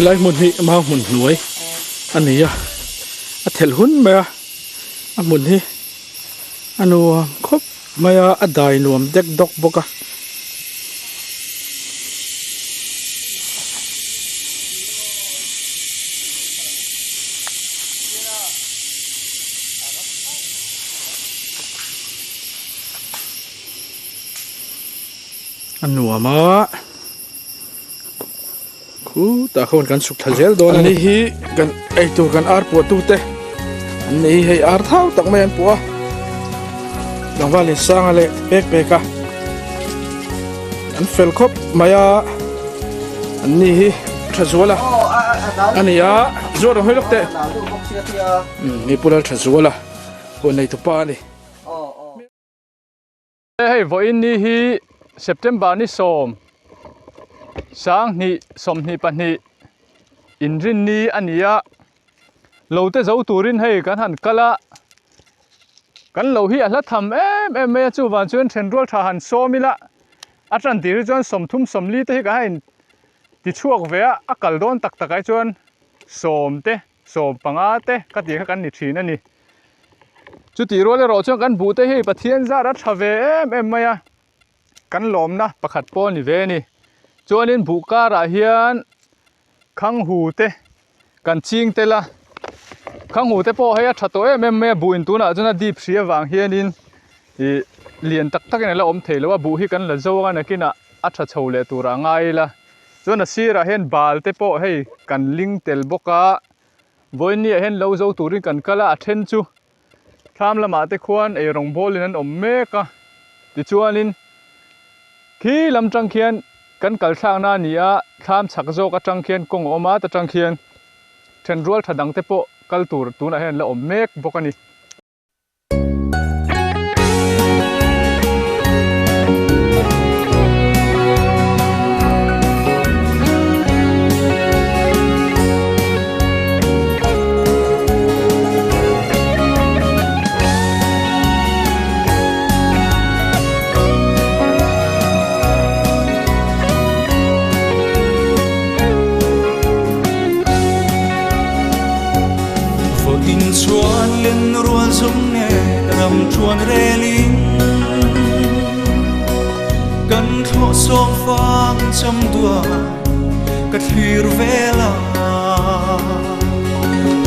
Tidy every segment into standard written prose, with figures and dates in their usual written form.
ไล่มุนนี่มาหุ่นหน่วยอันนี้อะเถลหุ่นไหมอะมุนนี่อันนู้ครบไม่อะได้นวมเด็กดอกบกอะอันนู้มาคูแต่คนกันสุขทัศน์โดนอันนี้ฮีกันไอตัวกันอาร์ปวดตัวเตะอันนี้ให้อาร์เท้าตักแมนปัวดังว่าเลี้ยงสร้างอะไรเป๊กอันเฟลคบมายาอันนี้ฮีทัศน์ละอันนี้อะจอดให้ลูกเตะนี่พูดแล้วทัศน์ละคนในทุกป่านี่เฮ้ยวันนี้ฮีเซปเทมเบอร์นี่ส้มสางนี่ส้มนี่ปันนี่อินรินนี่อันนี้อะเราเตะเจ้าตูรินให้กันหันกะละกันเราฮีอันละทำไม่จู่วันจวนเทรนรัวทหารโซมิละอาจารย์ตีจวนสมทุ่มสมลีเตะให้กันให้ติดช่วงเวะอักลโดนตักไอจวนส้มเตะส้มปังอาเตะก็ตีกันนิดทีนั่นนี่จุดที่รัวเลยเราจวนกันบูเตะให้ปะเทียนซารัดชาเวไม่อะกันหลอมนะประคัดปอนี่เวนี่จวนนินบุการาเฮียนขังหูเตกันชิงเตละขังหูเตปอให้ชัดตัวไม่บุญตัวน่ะจนน่ะดีเสียวางเฮียนินเลียนตักนี่ละอมเทลว่าบุหิกันละโจกันนะกินอ่ะอัดชัดโชว์เลยตัวร่างไงละจนน่ะสีระเห็นบาลเตปอให้กันลิงเตลบกะวันนี้เห็นเราโจตัวรินกันกะละเทนจูทำละมาเตควรรองบอลนั้นอมเมกะติจวนนินขี้ลำจังเขียนกันกัลช่างนานี่อะข้ามฉักโจกจังเขียนกงอมาตจังเขียนเทนรัวถัดดังเตปกัลตัวน่ะเห็นแล้วอมเมกบกันนี่ชวนเล่นรัวสมเนรำชวนเรลิงกันทอสองฟังจำตัวกัดหิรเวลา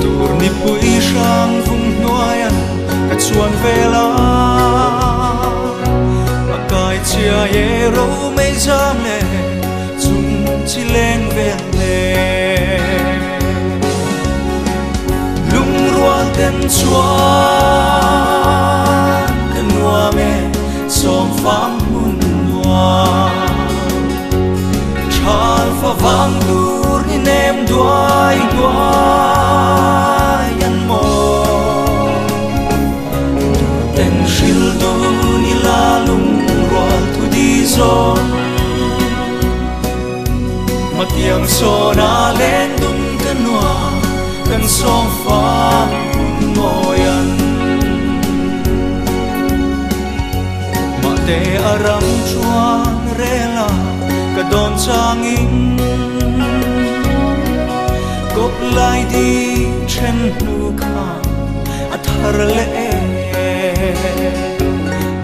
ตัวนิปุยช่างฟุ้งนวยันกัดชวนเวลาอากาศเชียเยเราไม่จำเนจุนจิเลนเวลเต็มชวนกันนัวเมสองฟังมุนนัวชาลฟ้าฟังดูนี่เนมด้วยยันโมเต็นชิลดูนี่ลาลุงรัวทุดีซอนมาเตียงโซนาเล่นดุนกันนัวกันสองฟังmoyan mate aram chuan rela kadon changin kop lai di chen nu kha athar le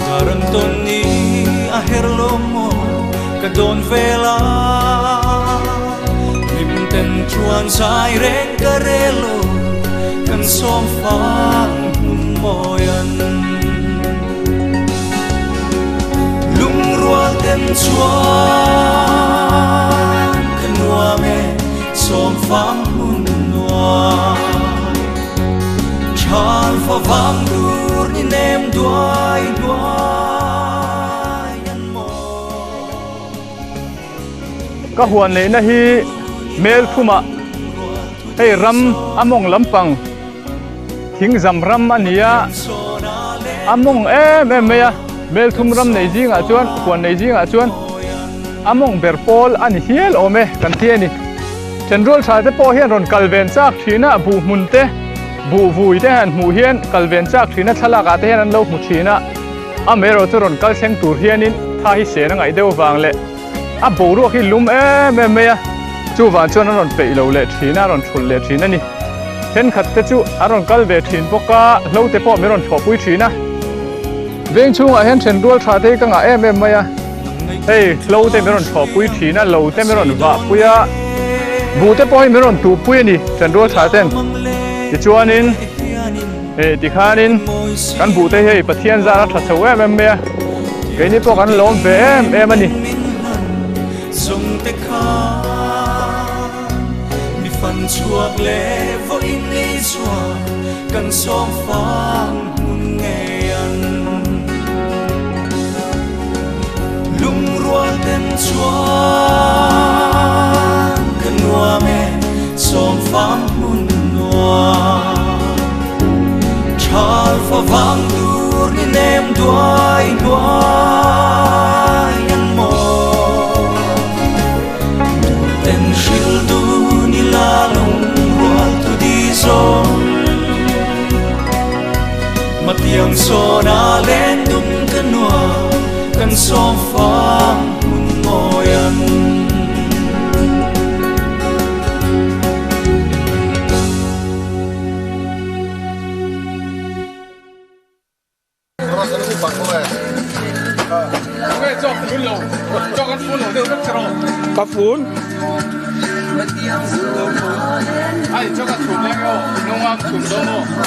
daram ton ni a herlomo kadon vela nim ten chuan sai ren kareloกันสองฟังมอยันลุงรัวเต็มชวนกันนัวเมสองฟังมุนนัวชาลฟ้าฟังดูนี่เนมด้วยยันโมก็หวนเลยนะฮีเมลทุมะให้รำอมงลำปังทิ้งจำรำอันนี้อมงไม่เมลทุ่มรำในจิงอาจวนควรในจิงอาจวนอมงเบอร์โพลอันเฮียลโอเมกันเทียนี่เชนรัลชาเตโปเฮียนรอนกัลเวนจากทีน่ะบูมุนเตบูวุยเตหันหมูเฮียนกัลเวนจากทีน่ะทลากาเตหันเราหมูทีน่ะอเมริกาจะรอนกัลเซงตูเฮียนินท่าฮิเสนังไอเดียวฟังเลยบูรัวขี้ลุมไม่ช chu van chuan aron pe lo le thina aron thul le thina ni then khat te chu aron kal ve thin boka lo te po meron thopui thina veng chunga hian then dual tha te ka nga em maya hey lo te meron thopui thina lo te meron wa puya bu te po meron tu pui ni then dual tha ten ti chuanin ti khanin kan bu te hei pathian zara tha chho em me cái này có gắn lốm về em anh đi dùng tay khá mi phần chuộc lệ vô in đi xóa cần song phang mun nghe ăn lung ruột tên chuan cần nuôi mẹ song phang mun nuôi chal pha vang dur ni nem duai duai yang mo ten shil du ni la lung rual tu di zon matiang so na len dum kanwa kan so fang mun moyan cà phun ai cho cái chùm lên không nông ăn chùm đâu mà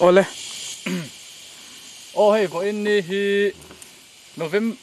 ole oh hei ko in ni hi November